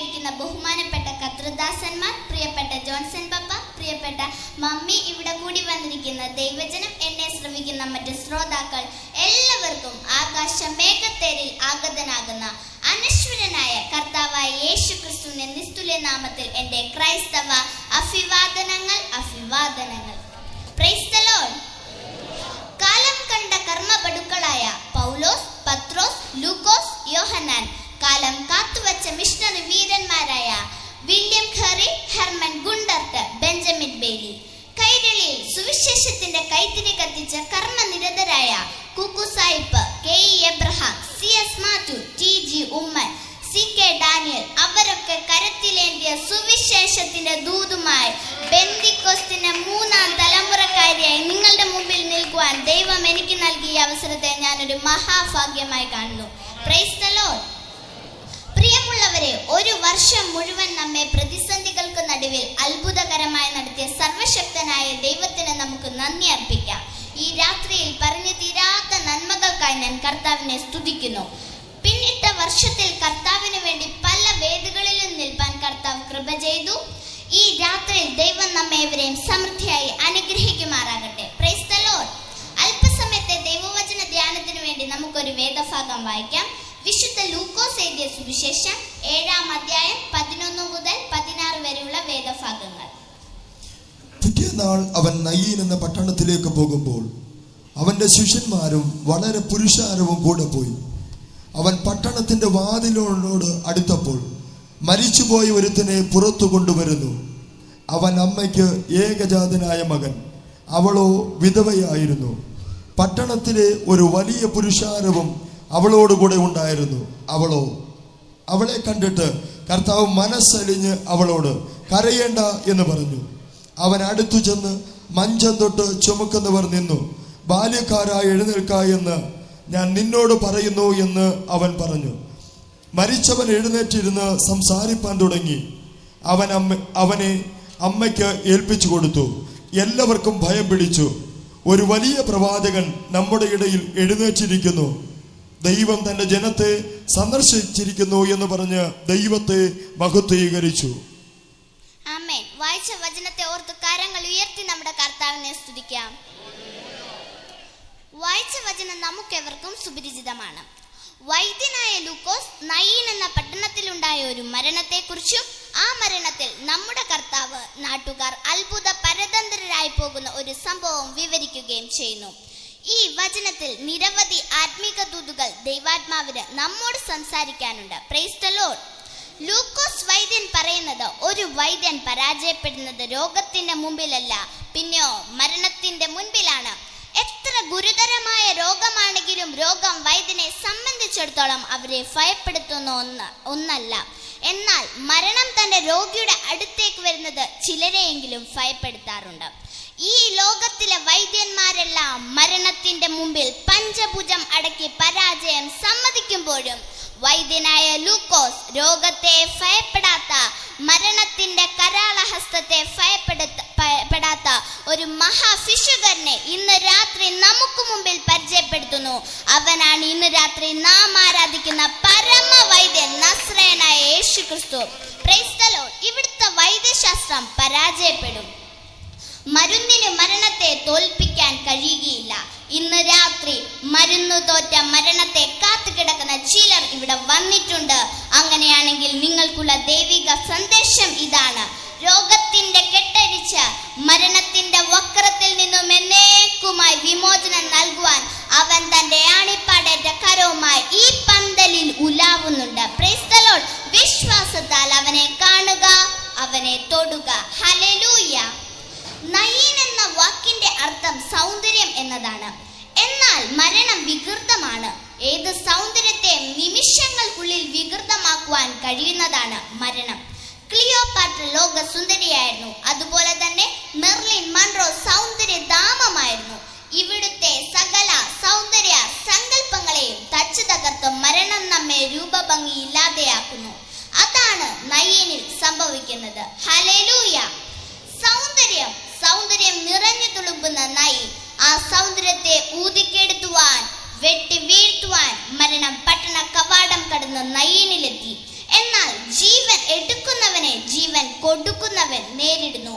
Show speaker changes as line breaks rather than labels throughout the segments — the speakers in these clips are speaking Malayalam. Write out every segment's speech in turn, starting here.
വേദിയിലായിരിക്കുന്ന ബഹുമാനപ്പെട്ട കർത്തൃദാസന്മാർ, പ്രിയപ്പെട്ട ജോൺസൺ പപ്പ, പ്രിയപ്പെട്ട മമ്മി, ഇവിടെ കൂടി വന്നിരിക്കുന്ന ദൈവജനം, എന്നെ ശ്രമിക്കുന്ന മറ്റ് ശ്രോതാക്കൾ എല്ലാവർക്കും ആകാശ മേഘത്തേരിൽ ആഗതനാകുന്ന അനശ്വരനായ കർത്താവായ യേശു ക്രിസ്തുവിന്റെ നിസ്തുല്യ നാമത്തിൽ എൻ്റെ ക്രൈസ്തവ അഭിവാദനങ്ങൾ. Price the Lord. കാലം കണ്ട കർമ്മപടുക്കളായ പൗലോസ്, പത്രോസ്, ലൂക്കോസ്, യോഹന്നാൻ, കാലം കാത്തുവച്ച മിഷണറി വീരന്മാരായ William Carey, Hermann Gundert, Benjamin Bailey, കൈരളിയിൽ സുവിശേഷത്തിന്റെ കൈത്തിരി കത്തിച്ച കർമ്മനിരതരായ കുക്കു സായിപ്പ്, K E Abraham, C S Mathew, T G Oommen, C K Daniel, അവരൊക്കെ കരത്തിലേന്തിയ സുവിശേഷത്തിന്റെ ദൂതുമായി ബെന്തിക്കോസ്തിന്റെ 3-ാം തലമുറക്കാരിയായി നിങ്ങളുടെ മുമ്പിൽ നിൽക്കുവാൻ ദൈവം എനിക്ക് നൽകിയ അവസരത്തെ ഞാനൊരു മഹാഭാഗ്യമായി കാണുന്നു. Price the Lord. പ്രിയമുള്ളവരെ, ഒരു വർഷം മുഴുവൻ നമ്മെ പ്രതിസന്ധികൾക്ക് നടുവിൽ അത്ഭുതകരമായി നടത്തിയ സർവശക്തനായ ദൈവത്തിന് നമുക്ക് നന്ദി അർപ്പിക്കാം. ഈ രാത്രിയിൽ പറഞ്ഞു തീരാത്ത നന്മകൾക്കായി ഞാൻ കർത്താവിനെ സ്തുതിക്കുന്നു. പിന്നിട്ട വർഷത്തിൽ കർത്താവിന് വേണ്ടി പല വേദികളിലും നിൽപ്പാൻ കർത്താവ് കൃപ ചെയ്തു. ഈ രാത്രിയിൽ ദൈവം നമ്മേവരെയും സമൃദ്ധിയായി അനുഗ്രഹിക്കുമാറാകട്ടെ. Price the Lord. അല്പസമയത്തെ ദൈവവചന ധ്യാനത്തിന് വേണ്ടി നമുക്കൊരു വേദഭാഗം വായിക്കാം. വിശുദ്ധ ലൂക്കോസ് എഴുതിയ സുവിശേഷം 7-ാം അധ്യായം 11 മുതൽ 16 വരെയുള്ള വേദഭാഗങ്ങൾ.
പിറ്റേന്നാൾ അവൻ നയീൻ എന്ന പട്ടണത്തിലേക്ക് പോകുമ്പോൾ അവന്റെ ശിഷ്യന്മാരും വളരെ പുരുഷാരവും കൂടെ പോയി. അവൻ പട്ടണത്തിന്റെ വാതിലോട് അടുത്തപ്പോൾ മരിച്ചുപോയ ഒരുത്തനെ പുറത്തു കൊണ്ടുവരുന്നു. അവൻ അമ്മയ്ക്ക് ഏകജാതനായ മകൻ, അവളോ വിധവയായിരുന്നു. പട്ടണത്തിലെ ഒരു വലിയ പുരുഷാരവും അവളോടുകൂടെ ഉണ്ടായിരുന്നു. അവളെ കണ്ടിട്ട് കർത്താവ് മനസ്സലിഞ്ഞ് അവളോട് കരയേണ്ട എന്ന് പറഞ്ഞു. അവൻ അടുത്തു ചെന്ന് മഞ്ചം തൊട്ട് ചുമക്കുന്നവർ നിന്നു. ബാല്യക്കാരായി എഴുന്നേൽക്ക എന്ന് ഞാൻ നിന്നോട് പറയുന്നു എന്ന് അവൻ പറഞ്ഞു. മരിച്ചവൻ എഴുന്നേറ്റിരുന്ന് സംസാരിപ്പാൻ തുടങ്ങി. അവനെ അമ്മയ്ക്ക് ഏൽപ്പിച്ചു കൊടുത്തു. എല്ലാവർക്കും ഭയം പിടിച്ചു. ഒരു വലിയ പ്രവാചകൻ നമ്മുടെ ഇടയിൽ എഴുന്നേറ്റിരിക്കുന്നു, ദൈവം തന്റെ ജനത്തെ സന്ദർശിച്ചിരിക്കുന്നു എന്ന് പറഞ്ഞ് ദൈവത്തെ മഹത്വീകരിച്ചു.
ആമേൻ. വായിച്ച വചനത്തെ ഓർത്ത് കരങ്ങൾ ഉയർത്തി നമ്മുടെ കർത്താവിനെ സ്തുതിക്കാം. വായിച്ച വചനം നമുക്കെവർക്കും സുപരിചിതമാണ്. വൈദ്യനായ ലൂക്കോസ് നയീൻ എന്ന പട്ടണത്തിലുണ്ടായ ഒരു മരണത്തെക്കുറിച്ചും ആ മരണത്തിൽ നമ്മുടെ കർത്താവ് നാട്ടുകാർ അത്ഭുത പരതന്ത്രരായി പോകുന്ന ഒരു സംഭവം വിവരിക്കുകയും ചെയ്യുന്നു. ഈ വചനത്തിൽ നിരവധി ആത്മീക ദൂതുകൾ ദൈവാത്മാവിന് നമ്മോട് സംസാരിക്കാനുണ്ട്. Price the Lord. ലൂക്കോസ് വൈദ്യൻ പറയുന്നത്, ഒരു വൈദ്യൻ പരാജയപ്പെടുന്നത് രോഗത്തിന്റെ മുമ്പിലല്ല, പിന്നെയോ മരണത്തിന്റെ മുൻപിലാണ്. എത്ര ഗുരുതരമായ രോഗമാണെങ്കിലും രോഗം വൈദ്യനെ സംബന്ധിച്ചിടത്തോളം അവരെ ഭയപ്പെടുത്തുന്ന ഒന്നല്ല. എന്നാൽ മരണം തന്റെ രോഗിയുടെ അടുത്തേക്ക് വരുന്നത് ചിലരെയെങ്കിലും ഭയപ്പെടുത്താറുണ്ട്. ഈ ലോകത്തിലെ വൈദ്യന്മാരെല്ലാം മരണത്തിന്റെ മുമ്പിൽ പഞ്ചഭുജം അടക്കി പരാജയം സമ്മതിക്കുമ്പോഴും വൈദ്യനായ ലൂക്കോസ് രോഗത്തെ ഭയപ്പെടാത്ത, മരണത്തിന്റെ കരാളഹസ്തത്തെ ഭയപ്പെടാത്ത ഒരു മഹാഭിഷുകരനെ ഇന്ന് രാത്രി നമുക്ക് മുമ്പിൽ പരിചയപ്പെടുത്തുന്നു. അവനാണ് ഇന്ന് രാത്രി നാം ആരാധിക്കുന്ന പരമവൈദ്യൻ, നസ്രയനായ യേശു ക്രിസ്തു. Price the Lord. ഇവിടുത്തെ വൈദ്യശാസ്ത്രം പരാജയപ്പെടും. മരുന്നിന് മരണത്തെ തോൽപ്പിക്കാൻ കഴിയുകയില്ല. ഇന്ന് രാത്രി മരുന്നു തോറ്റ മരണത്തെ കാത്തുകിടക്കുന്ന ചിലർ ഇവിടെ വന്നിട്ടുണ്ട്. അങ്ങനെയാണെങ്കിൽ നിങ്ങൾക്കുള്ള ദൈവിക സന്ദേശം ഇതാണ്: രോഗത്തിന്റെ കെട്ടഴിച്ച് മരണത്തിന്റെ വക്രത്തിൽ നിന്നും എന്നേക്കുമായി വിമോചനം നൽകുവാൻ അവൻ തന്റെ ആണിപ്പാടേറ്റ കരവുമായി ഈ പന്തലിൽ ഉലാവുന്നുണ്ട്. Price the Lord. വിശ്വാസത്താൽ അവനെ കാണുക, അവനെ തൊടുക. ഹല്ലേലൂയ. നയീൻ എന്ന വാക്കിന്റെ അർത്ഥം സൗന്ദര്യം എന്നതാണ്. എന്നാൽ മരണം വികൃതമാണ്. ഏത് സൗന്ദര്യത്തെ നിമിഷങ്ങൾക്കുള്ളിൽ വികൃതമാക്കുവാൻ കഴിയുന്നതാണ് മരണം. ക്ലിയോപാട്ര ലോക സുന്ദരിയായിരുന്നു. അതുപോലെ തന്നെ മെർലിൻ മൺറോ സൗന്ദര്യധാമമായിരുന്നു. ഇവിടുത്തെ സകല സൗന്ദര്യ സങ്കല്പങ്ങളെയും തച്ചു തകർത്ത് മരണം നമ്മെ രൂപഭംഗി ഇല്ലാതെയാക്കുന്നു. അതാണ് നയീനിൽ സംഭവിക്കുന്നത്. ഹല്ലേലൂയ. സൗന്ദര്യം നിറഞ്ഞു തുളുമ്പുന്ന നയീൻ ആ സൗന്ദര്യത്തെ വെട്ടി വീഴ്ത്തുവാൻ മരണം പട്ടണ കവാടം കടന്ന് നയീനിലെത്തി. എന്നാൽ എന്നാൽ ജീവൻ എടുക്കുന്നവനെ ജീവൻ കൊടുക്കുന്നവൻ നേരിടുന്നു.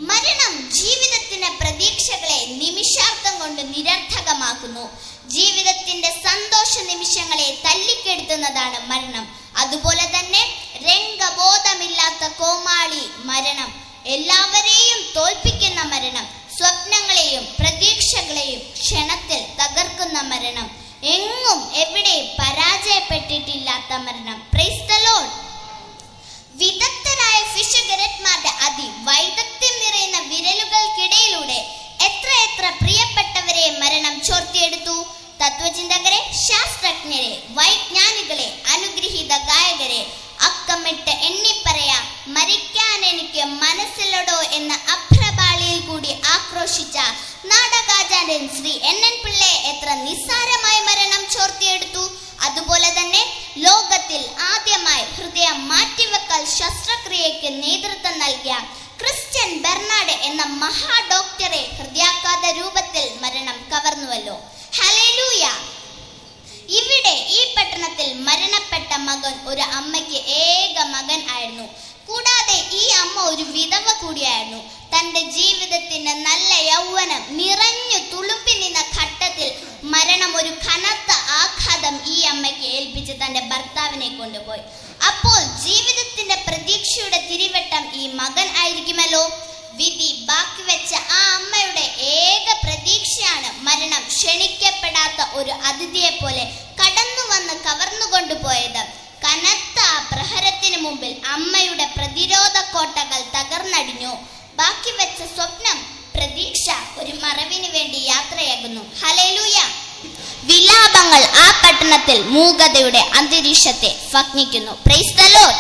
മരണം ജീവിതത്തിന്റെ പ്രതീക്ഷകളെ നിമിഷാർത്ഥം കൊണ്ട് നിരർത്ഥകമാക്കുന്നു. ജീവിതത്തിന്റെ സന്തോഷ നിമിഷങ്ങളെ തല്ലിക്കെടുത്തുന്നതാണ് മരണം. അതുപോലെ തന്നെ രംഗബോധമില്ലാത്ത കോമാളി മരണം, എല്ലാവരെയും തോൽപ്പിക്കുന്ന മരണം, സ്വപ്നങ്ങളെയും പ്രതീക്ഷകളെയും ക്ഷണത്തിൽ തകർക്കുന്ന മരണം, എങ്ങും എവിടെയും പരാജയപ്പെട്ടിട്ടില്ലാത്ത മരണം. Price the Lord. വിദഗ്ധരായ ഫിഷുകാരന്മാരുടെ അതിവൈദഗ്ധ്യം നിറയുന്ന വിരലുകൾക്കിടയിലൂടെ എത്ര പ്രിയപ്പെട്ടവരെ മരണം ചോർത്തിയെടുത്തു. തത്വചിന്തകരെ, ശാസ്ത്രജ്ഞരെ, വൈജ്ഞാനികളെ, അനുഗ്രഹീത ഗായകരെ, അക്കമിട്ട് എണ്ണിപ്പറയാം. മരിക്കാൻ എനിക്ക് മനസ്സിലടോ എന്ന അഭ്രപാളിയിൽ കൂടി ആക്രോശിച്ച നാടകാചാര്യൻ ശ്രീ NN പിള്ളയെ എത്ര നിസ്സാരമായി മരണം ചോർത്തിയെടുത്തു. അതുപോലെ തന്നെ ലോകത്തിൽ ആദ്യമായി ഹൃദയം മാറ്റിവെക്കൽ ശസ്ത്രക്രിയയ്ക്ക് നേതൃത്വം നൽകിയ ക്രിസ്ത്യൻ ബെർണാഡ് എന്ന മഹാ ഡോക്ടറെ ഹൃദയാഘാത രൂപത്തിൽ മരണം കവർന്നുവല്ലോ. ഹല്ലേലൂയ. ഇവിടെ ഈ പട്ടണത്തിൽ മരണപ്പെട്ട മകൻ ഒരു അമ്മയ്ക്ക് ഏക മകൻ ആയിരുന്നു. കൂടാതെ ഈ അമ്മ ഒരു വിധവ കൂടിയായിരുന്നു. തന്റെ ജീവിതത്തിന്റെ നല്ല യൗവനം നിറഞ്ഞു തുളുമ്പി നിന്ന ഘട്ടത്തിൽ മരണം ഒരു കനത്ത ആഘാതം ഈ അമ്മയ്ക്ക് ഏൽപ്പിച്ച് തന്റെ ഭർത്താവിനെ കൊണ്ടുപോയി. അപ്പോൾ ജീവിതത്തിന്റെ പ്രതീക്ഷയുടെ തിരിവട്ടം ഈ മകൻ ആയിരിക്കുമല്ലോ. വിധി ബാക്കി വെച്ച ആ അമ്മയുടെ ഏക പ്രതീക്ഷയാണ് മരണം ക്ഷണിക്കപ്പെടാത്ത ഒരു അതിഥിയെ പോലെ കടന്നു വന്ന് കവർന്നുകൊണ്ടുപോയത്. കനത്ത പ്രഹരത്തിന് മുമ്പിൽ അമ്മയുടെ പ്രതിരോധ കോട്ടകൾ തകർന്നടിഞ്ഞു. ബാക്കി വെച്ച സ്വപ്നം, പ്രതീക്ഷ ഒരു മറവിന് വേണ്ടി യാത്രയാകുന്നു. ഹല്ലേലൂയ. വിലാപങ്ങൾ ആ പട്ടണത്തിൽ മൂകതയുടെ അന്തരീക്ഷത്തെ ഭഗ്നിക്കുന്നു. Praise the Lord.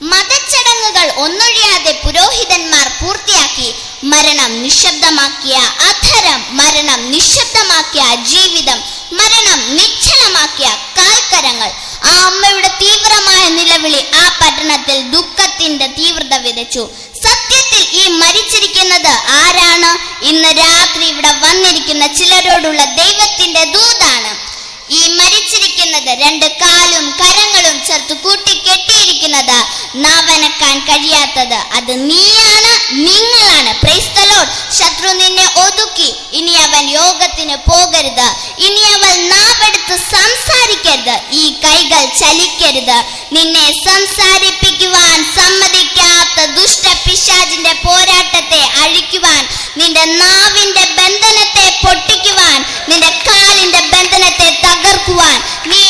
മതചടങ്ങുകൾ ഒന്നൊഴിയാതെ പുരോഹിതന്മാർ പൂർത്തിയാക്കി. മരണം നിശബ്ദമാക്കിയ അധരം, മരണം നിശബ്ദമാക്കിയ ജീവിതം, മരണം നിശ്ചലമാക്കിയ കാൽക്കരങ്ങൾ. ആ അമ്മയുടെ തീവ്രമായ നിലവിളി ആ പട്ടണത്തിൽ ദുഃഖത്തിന്റെ തീവ്രത വിതച്ചു. സത്യത്തിൽ ഈ മരിച്ചിരിക്കുന്നത് ആരാണ്? ഇന്ന് രാത്രി ഇവിടെ വന്നിരിക്കുന്ന ചിലരോടുള്ള ദൈവത്തിന്റെ ദൂതാണ്. ഈ മരിച്ചിരിക്കുന്നത് രണ്ട് കാലും കരങ്ങളും ചേർത്ത് കൂട്ടി കെട്ടിയിരിക്കുന്നത്, നാവനക്കാൻ കഴിയാത്തത് അത് നീയാണ്, നിങ്ങളാണ്. Price the Lord. ശത്രു നിന്നെ ഒതുക്കി. ഇനി അവൻ യോഗത്തിന് പോകരുത്. ഇനി അവൻ നാവെടുത്ത് സംസാരിക്കരുത്. ഈ കൈകൾ ചലിക്കരുത്. നിന്നെ സംസാരിപ്പിക്കുവാൻ സമ്മതിക്കാത്ത ദുഷ്ട പിശാചിന്റെ പോരാട്ടത്തെ അഴിക്കുവാൻ, നിന്റെ നാവിന്റെ ബന്ധനത്തെ പൊട്ടിക്കുവാൻ, നിന്റെ കാലിന്റെ ബന്ധനത്തെ തകർക്കുവാൻ, നീ